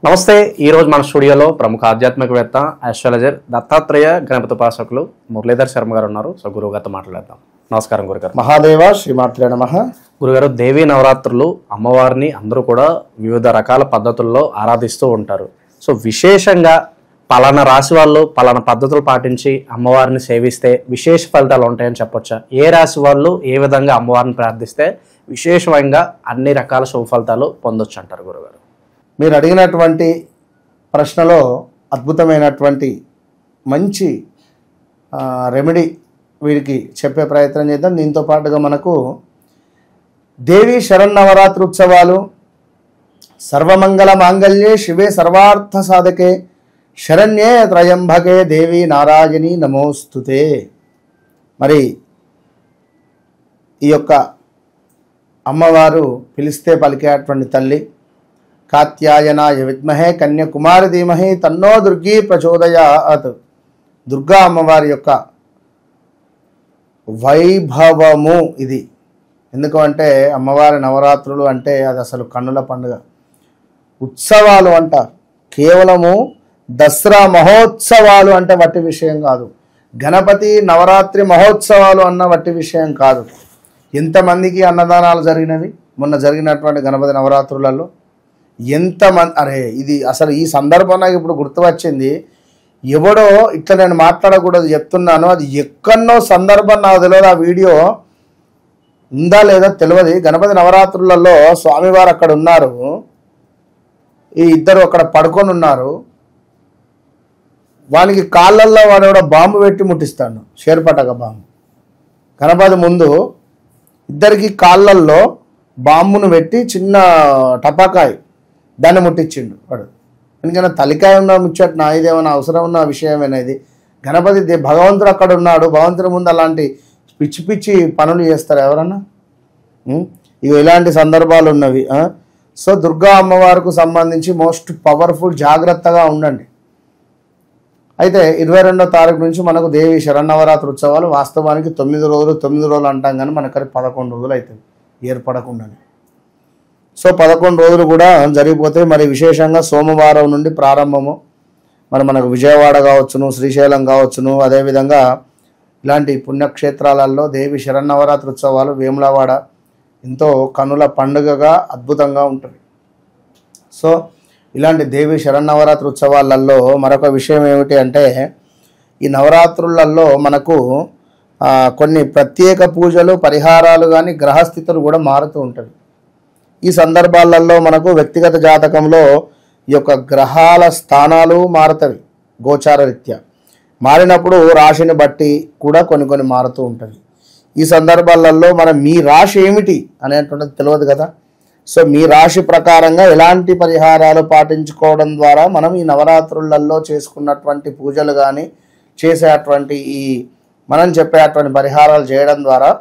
నమస్తే. ఈరోజు మన స్టూడియోలో ప్రముఖ ఆధ్యాత్మికవేత్త ఆస్ట్రాలజర్ దత్తాత్రేయ గణపతి ఉపాసకులు మురళీధర్ శర్మ గారు ఉన్నారు. సో గురువు గారితో మాట్లాడదాం. నమస్కారం గురుగారు. మహాదేవ శ్రీమాత్రే నమః. గురుగారు, దేవీ నవరాత్రులు అమ్మవారిని అందరూ కూడా వివిధ రకాల పద్ధతుల్లో ఆరాధిస్తూ ఉంటారు. సో విశేషంగా పలానా రాశి వాళ్ళు పలానా పద్ధతులు పాటించి అమ్మవారిని సేవిస్తే విశేష ఫలితాలు ఉంటాయని చెప్పొచ్చా? ఏ రాశి వాళ్ళు ఏ విధంగా అమ్మవారిని ప్రార్థిస్తే విశేషంగా అన్ని రకాల శుభ ఫలితాలు పొందొచ్చు అంటారు గురుగారు? మీరు అడిగినటువంటి ప్రశ్నలో అద్భుతమైనటువంటి మంచి రెమెడీ వీరికి చెప్పే ప్రయత్నం చేద్దాం. దీంతో పాటుగా మనకు దేవీ శరన్నవరాత్రి ఉత్సవాలు సర్వమంగళ మాంగళ్యే శివే సర్వార్థ సాధకే శరణ్యే త్రయంబకే దేవి నారాయణి నమోస్తుతే. మరి ఈ యొక్క అమ్మవారు పిలిస్తే పలికేటువంటి తల్లి. కాత్యాయనాయ విద్మహే కన్యాకుమారి ధీమహి తన్నో దుర్గీ ప్రచోదయాత్. దుర్గా అమ్మవారి యొక్క వైభవము ఇది. ఎందుకంటే అమ్మవారి నవరాత్రులు అంటే అది అసలు కన్నుల పండుగ, ఉత్సవాలు అంటారు. కేవలము దసరా మహోత్సవాలు అంటే వట్టి విషయం కాదు. గణపతి నవరాత్రి మహోత్సవాలు అన్న వట్టి విషయం కాదు. ఎంతమందికి అన్నదానాలు జరిగినవి మొన్న జరిగినటువంటి గణపతి నవరాత్రులలో ఎంతమంది. అరే ఇది అసలు ఈ సందర్భం నాకు ఇప్పుడు గుర్తు వచ్చింది. ఎవడో ఇట్లా నేను మాట్లాడకూడదు చెప్తున్నాను, అది ఎక్కడో సందర్భం నాకు తెలియదు. ఆ వీడియో ఉందా లేదా తెలియదు. గణపతి నవరాత్రులలో స్వామివారు అక్కడ ఉన్నారు, ఈ ఇద్దరు అక్కడ పడుకొని ఉన్నారు. వానికి కాళ్ళల్లో వాడు కూడా బాంబు పెట్టి ముట్టిస్తాడు, షేర్పటక బాంబు. గణపతి ముందు ఇద్దరికి కాళ్ళల్లో బాంబును పెట్టి చిన్న టపాకాయ దాన్ని ముట్టించిండు వాడు. ఎందుకన్నా తలికాయ ఉన్న ముచ్చట నా ఇదేమైనా అవసరం ఉన్న విషయమేనది. గణపతి భగవంతుడు అక్కడ ఉన్నాడు, భగవంతుడి ముందు అలాంటి పిచ్చి పిచ్చి పనులు చేస్తారు ఎవరన్నా? ఇక ఇలాంటి సందర్భాలు ఉన్నవి. సో దుర్గా అమ్మవారికి సంబంధించి మోస్ట్ పవర్ఫుల్, జాగ్రత్తగా ఉండండి. అయితే 22వ తారీఖు నుంచి మనకు దేవి శరన్నవరాత్రి ఉత్సవాలు. వాస్తవానికి 9 రోజులు అంటాం, కానీ మనకు 11 రోజులు అవుతుంది ఏర్పడకుండానే. సో 11 రోజులు కూడా జరిగిపోతాయి. మరి విశేషంగా సోమవారం నుండి ప్రారంభము. మనకు విజయవాడ కావచ్చును, శ్రీశైలం కావచ్చును, అదేవిధంగా ఇలాంటి పుణ్యక్షేత్రాలలో దేవి శరన్నవరాత్రి ఉత్సవాలు, వేములవాడ ఎంతో కనుల పండుగగా అద్భుతంగా ఉంటుంది. సో ఇలాంటి దేవి శరన్నవరాత్రి ఉత్సవాలలో మరొక విషయం ఏమిటి అంటే, ఈ నవరాత్రులలో మనకు కొన్ని ప్రత్యేక పూజలు, పరిహారాలు కానీ గ్రహస్థితులు కూడా మారుతూ ఉంటుంది. ఈ సందర్భాలలో మనకు వ్యక్తిగత జాతకంలో ఈ యొక్క గ్రహాల స్థానాలు మారుతవి గోచార రీత్యా. మారినప్పుడు రాశిని బట్టి కూడా కొన్ని మారుతూ ఉంటుంది. ఈ సందర్భాలలో మీ రాశి ఏమిటి అనేటువంటిది తెలియదు కదా. సో మీ రాశి ప్రకారంగా ఎలాంటి పరిహారాలు పాటించుకోవడం ద్వారా మనం ఈ నవరాత్రులలో చేసుకున్నటువంటి పూజలు కానీ చేసేటువంటి మనం చెప్పేటువంటి పరిహారాలు చేయడం ద్వారా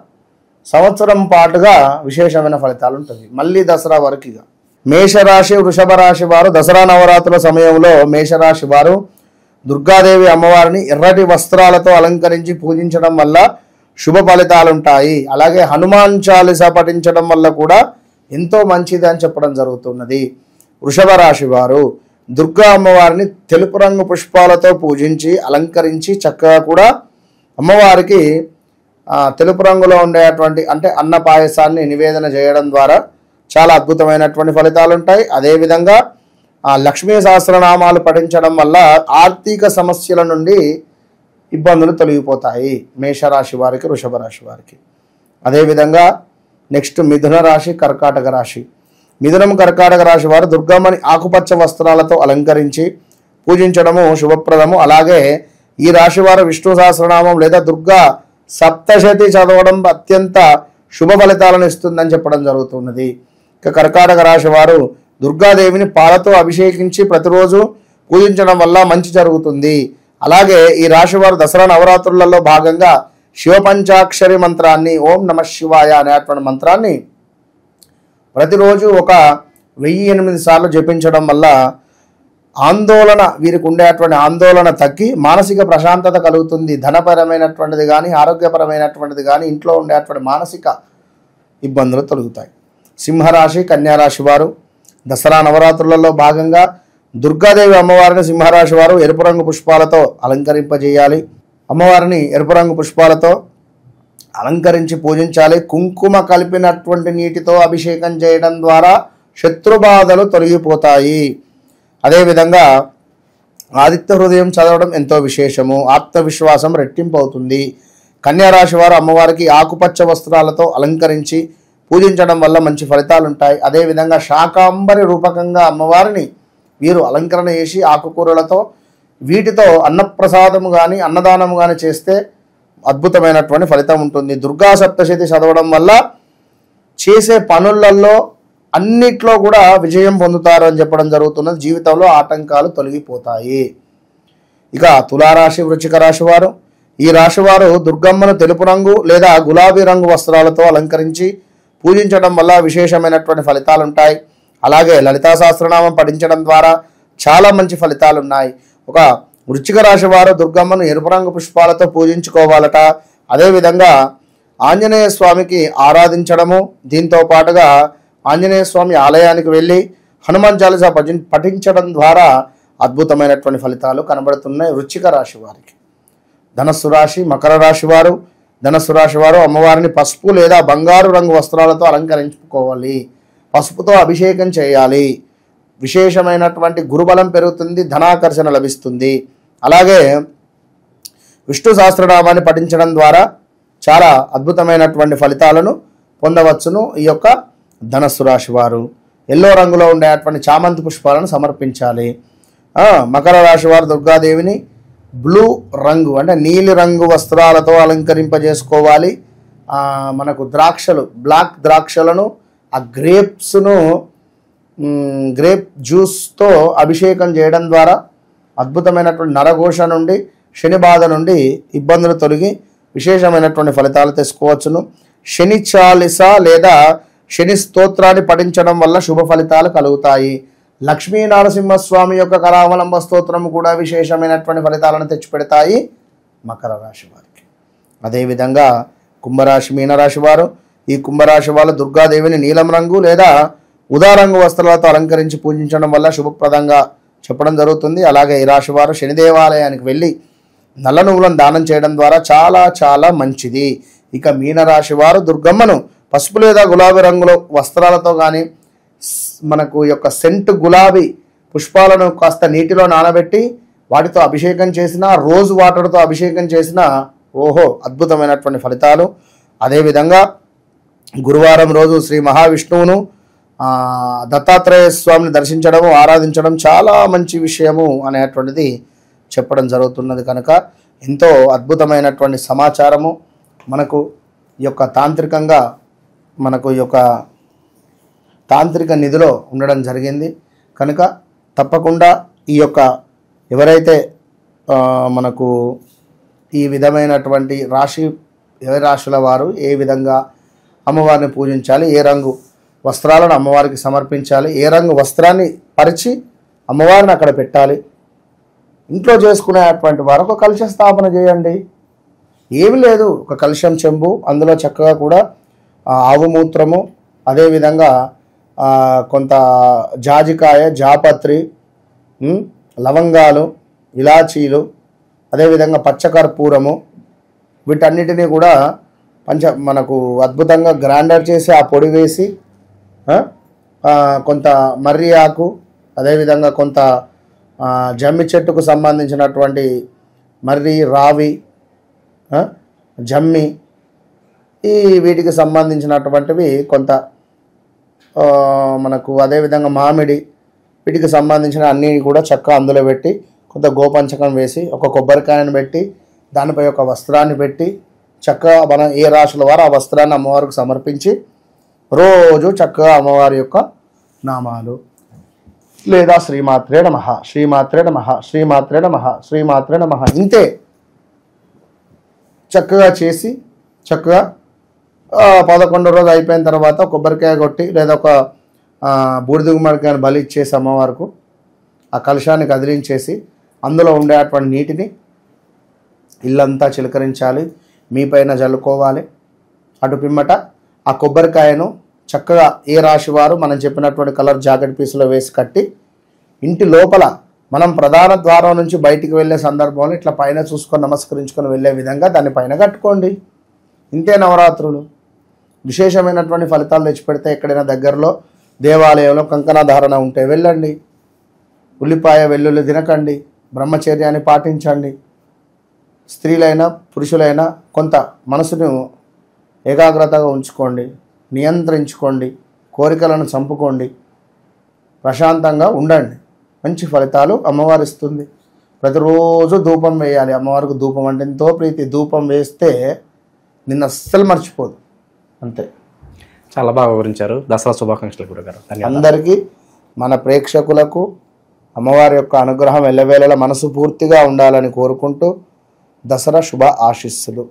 సంవత్సరం పాటుగా విశేషమైన ఫలితాలు ఉంటుంది. మళ్ళీ దసరా వరకు ఇక మేషరాశి, వృషభ రాశి వారు దసరా నవరాత్రుల సమయంలో మేషరాశి వారు దుర్గాదేవి అమ్మవారిని ఎర్రటి వస్త్రాలతో అలంకరించి పూజించడం వల్ల శుభ ఫలితాలు ఉంటాయి. అలాగే హనుమాన్ చాలీసా పఠించడం వల్ల కూడా ఎంతో మంచిది అని చెప్పడం జరుగుతున్నది. వృషభ రాశి వారు దుర్గా అమ్మవారిని తెలుపు రంగు పుష్పాలతో పూజించి అలంకరించి చక్కగా కూడా అమ్మవారికి తెలుపు రంగులో ఉండేటువంటి అంటే అన్న పాయసాన్ని నివేదన చేయడం ద్వారా చాలా అద్భుతమైనటువంటి ఫలితాలు ఉంటాయి. అదేవిధంగా లక్ష్మీ సహస్రనామాలు పఠించడం వల్ల ఆర్థిక సమస్యల నుండి ఇబ్బందులు తొలగిపోతాయి మేషరాశి వారికి, వృషభ రాశి వారికి. అదేవిధంగా నెక్స్ట్ మిథున రాశి, కర్కాటక రాశి. మిథునం, కర్కాటక రాశి వారు దుర్గమ్మని ఆకుపచ్చ వస్త్రాలతో అలంకరించి పూజించడము శుభప్రదము. అలాగే ఈ రాశి వారు విష్ణు సహస్రనామం లేదా దుర్గా సప్తశతి చదవడం అత్యంత శుభ ఫలితాలను ఇస్తుందని చెప్పడం జరుగుతున్నది. ఇక కర్కాటక రాశి వారు దుర్గాదేవిని పాలతో అభిషేకించి ప్రతిరోజు పూజించడం వల్ల మంచి జరుగుతుంది. అలాగే ఈ రాశి వారు దసరా నవరాత్రులలో భాగంగా శివపంచాక్షరి మంత్రాన్ని, ఓం నమః శివాయ అనేటువంటి మంత్రాన్ని ప్రతిరోజు 1008 సార్లు జపించడం వల్ల ఆందోళన, వీరికి ఉండేటువంటి ఆందోళన తగ్గి మానసిక ప్రశాంతత కలుగుతుంది. ధనపరమైనటువంటిది కానీ, ఆరోగ్యపరమైనటువంటిది కానీ, ఇంట్లో ఉండేటువంటి మానసిక ఇబ్బందులు తొలగుతాయి. సింహరాశి, కన్యారాశి వారు దసరా నవరాత్రులలో భాగంగా దుర్గాదేవి అమ్మవారిని సింహరాశి వారు ఎరుపు రంగు పుష్పాలతో అలంకరింపజేయాలి. అమ్మవారిని ఎరుపు రంగు పుష్పాలతో అలంకరించి పూజించాలి. కుంకుమ కలిపినటువంటి నీటితో అభిషేకం చేయడం ద్వారా శత్రుబాధలు తొలగిపోతాయి. అదేవిధంగా ఆదిత్య హృదయం చదవడం ఎంతో విశేషము. ఆత్మవిశ్వాసం రెట్టింపు అవుతుంది. కన్యారాశి వారు అమ్మవారికి ఆకుపచ్చ వస్త్రాలతో అలంకరించి పూజించడం వల్ల మంచి ఫలితాలు ఉంటాయి. అదేవిధంగా శాకాంబరి రూపకంగా అమ్మవారిని వీరు అలంకరణ చేసి ఆకుకూరలతో వీటితో అన్నప్రసాదము కానీ అన్నదానము కానీ చేస్తే అద్భుతమైనటువంటి ఫలితం ఉంటుంది. దుర్గా సప్తశతి చదవడం వల్ల చేసే పనులలో అన్నిట్లో కూడా విజయం పొందుతారు అని చెప్పడం జరుగుతున్నది. జీవితంలో ఆటంకాలు తొలగిపోతాయి. ఇక తులారాశి వృశ్చిక రాశి వారు, ఈ రాశివారు దుర్గమ్మను తెలుపు రంగు లేదా గులాబీ రంగు వస్త్రాలతో అలంకరించి పూజించడం వల్ల విశేషమైనటువంటి ఫలితాలు ఉంటాయి. అలాగే లలితా సహస్రనామం పఠించడం ద్వారా చాలా మంచి ఫలితాలు ఉన్నాయి. ఒక వృశ్చిక రాశి వారు దుర్గమ్మను ఎరుపు రంగు పుష్పాలతో పూజించుకోవాలట. అదేవిధంగా ఆంజనేయ స్వామికి ఆరాధించడము, దీంతో పాటుగా ఆంజనేయ స్వామి ఆలయానికి వెళ్ళి హనుమాన్ చాలీసా పఠించడం ద్వారా అద్భుతమైనటువంటి ఫలితాలు కనబడుతున్నాయి వృశ్చిక రాశి వారికి. ధనస్సు రాశి మకర రాశి వారు, ధనస్సు రాశి వారు అమ్మవారిని పసుపు లేదా బంగారు రంగు వస్త్రాలతో అలంకరించుకోవాలి. పసుపుతో అభిషేకం చేయాలి. విశేషమైనటువంటి గురుబలం పెరుగుతుంది, ధనాకర్షణ లభిస్తుంది. అలాగే విష్ణు సహస్రనామాన్ని పఠించడం ద్వారా చాలా అద్భుతమైనటువంటి ఫలితాలను పొందవచ్చును ఈ యొక్క ధనస్సు రాశి వారు. ఎల్లో రంగులో ఉండేటువంటి చామంతి పుష్పాలను సమర్పించాలి. మకర రాశి వారు దుర్గాదేవిని బ్లూ రంగు అంటే నీలి రంగు వస్త్రాలతో అలంకరింపజేసుకోవాలి. మనకు ద్రాక్షలు, బ్లాక్ ద్రాక్షలను ఆ గ్రేప్స్ను గ్రేప్ జ్యూస్తో అభిషేకం చేయడం ద్వారా అద్భుతమైనటువంటి నరఘోష నుండి, శని బాధ నుండి ఇబ్బందులు తొలగి విశేషమైనటువంటి ఫలితాలు తెచ్చుకోవచ్చును. శని చాలీస లేదా శని స్తోత్రాన్ని పఠించడం వల్ల శుభ ఫలితాలు కలుగుతాయి. లక్ష్మీ నరసింహస్వామి యొక్క కరావలంబ స్తోత్రం కూడా విశేషమైనటువంటి ఫలితాలను తెచ్చిపెడతాయి మకర రాశి వారికి. అదేవిధంగా కుంభరాశి మీనరాశి వారు, ఈ కుంభరాశి వాళ్ళు దుర్గాదేవిని నీలం రంగు లేదా ఉదా రంగు వస్త్రాలతో అలంకరించి పూజించడం వల్ల శుభప్రదంగా చెప్పడం జరుగుతుంది. అలాగే ఈ రాశి వారు శని దేవాలయానికి వెళ్ళి నల్ల నువ్వులను దానం చేయడం ద్వారా చాలా చాలా మంచిది. ఇక మీనరాశి వారు దుర్గమ్మను పసుపు లేదా గులాబీ రంగులో వస్త్రాలతో కానీ మనకు యొక్క సెంట్ గులాబీ పుష్పాలను కాస్త నీటిలో నానబెట్టి వాటితో అభిషేకం చేసిన, రోజ్ వాటర్తో అభిషేకం చేసిన ఓహో అద్భుతమైనటువంటి ఫలితాలు. అదేవిధంగా గురువారం రోజు శ్రీ మహావిష్ణువును దత్తాత్రేయ స్వామిని దర్శించడము, ఆరాధించడం చాలా మంచి విషయము అనేటువంటిది చెప్పడం జరుగుతున్నది. కనుక ఎంతో అద్భుతమైనటువంటి సమాచారము మనకు ఈ యొక్క తాంత్రికంగా మనకు ఈ యొక్క తాంత్రిక నిధిలో ఉండడం జరిగింది. కనుక తప్పకుండా ఈ యొక్క ఎవరైతే మనకు ఈ విధమైనటువంటి ఎవరి రాశుల వారు ఏ విధంగా అమ్మవారిని పూజించాలి, ఏ రంగు వస్త్రాలను అమ్మవారికి సమర్పించాలి, ఏ రంగు వస్త్రాన్ని పరిచి అమ్మవారిని అక్కడ పెట్టాలి, ఇంట్లో చేసుకునేటువంటి వారు ఒక కలశ స్థాపన చేయండి. ఏమి లేదు, ఒక కలశం చెంబు, అందులో చక్కగా కూడా ఆవు మూత్రము, అదేవిధంగా కొంత జాజికాయ, జాపత్రి, లవంగాలు, ఇలాచీలు, అదేవిధంగా పచ్చకర్పూరము, వీటన్నిటినీ కూడా మనకు అద్భుతంగా గ్రైండర్ చేసి ఆ పొడి వేసి కొంత మర్రి ఆకు, అదేవిధంగా కొంత జమ్మి చెట్టుకు సంబంధించినటువంటి మర్రి, రావి, జమ్మి, వీటికి సంబంధించినటువంటివి కొంత మనకు, అదేవిధంగా మామిడి, వీటికి సంబంధించిన అన్నీ కూడా చక్కగా అందులో పెట్టి కొంత గోపంచకం వేసి ఒక కొబ్బరికాయను పెట్టి దానిపై ఒక వస్త్రాన్ని పెట్టి చక్కగా మనం ఏ రాశుల వారు ఆ వస్త్రాన్ని అమ్మవారికి సమర్పించి రోజు చక్కగా అమ్మవారి యొక్క నామాలు లేదా శ్రీమాత్రే నమః, శ్రీమాత్రే నమః, శ్రీమాత్రే నమః, శ్రీమాత్రే నమః ఇంతే చక్కగా చేసి చక్కగా 11వ రోజు అయిపోయిన తర్వాత కొబ్బరికాయ కొట్టి లేదా ఒక బూడిద గుమ్మడికాయను బలి ఇచ్చేసి అమ్మవారికి ఆ కలశాన్ని కదిలించేసి అందులో ఉండేటువంటి నీటిని ఇల్లంతా చిలకరించాలి, మీ పైన జల్లుకోవాలి. అటు పిమ్మట ఆ కొబ్బరికాయను చక్కగా ఏ రాశి వారు మనం చెప్పినటువంటి కలర్ జాకెట్ పీసులో వేసి కట్టి ఇంటి లోపల మనం ప్రధాన ద్వారం నుంచి బయటికి వెళ్ళే సందర్భంలో ఇట్లా పైన చూసుకొని నమస్కరించుకొని వెళ్ళే విధంగా దాన్ని పైన కట్టుకోండి. ఇంతే నవరాత్రులు. విశేషమైనటువంటి ఫలితాలు తెచ్చిపెడితే ఎక్కడైనా దగ్గరలో దేవాలయంలో కంకణ ధారణ ఉంటే వెళ్ళండి. ఉల్లిపాయ వెల్లుల్లి తినకండి. బ్రహ్మచర్యాన్ని పాటించండి. స్త్రీలైనా పురుషులైనా కొంత మనసును ఏకాగ్రతగా ఉంచుకోండి, నియంత్రించుకోండి, కోరికలను చంపుకోండి, ప్రశాంతంగా ఉండండి. మంచి ఫలితాలు అమ్మవారు ఇస్తుంది. ప్రతిరోజు ధూపం వేయాలి. అమ్మవారికి ధూపం అంటే ఎంతో ప్రీతి. ధూపం వేస్తే నిన్ను అస్సలు మర్చిపోదు. అంతే. చాలా బాగా వివరించారు. దసరా శుభాకాంక్షలు గురుగారు. అందరికీ మన ప్రేక్షకులకు అమ్మవారి యొక్క అనుగ్రహం ఎల్లవేళలా మనసు పూర్తిగా ఉండాలని కోరుకుంటూ దసరా శుభ ఆశీస్సులు.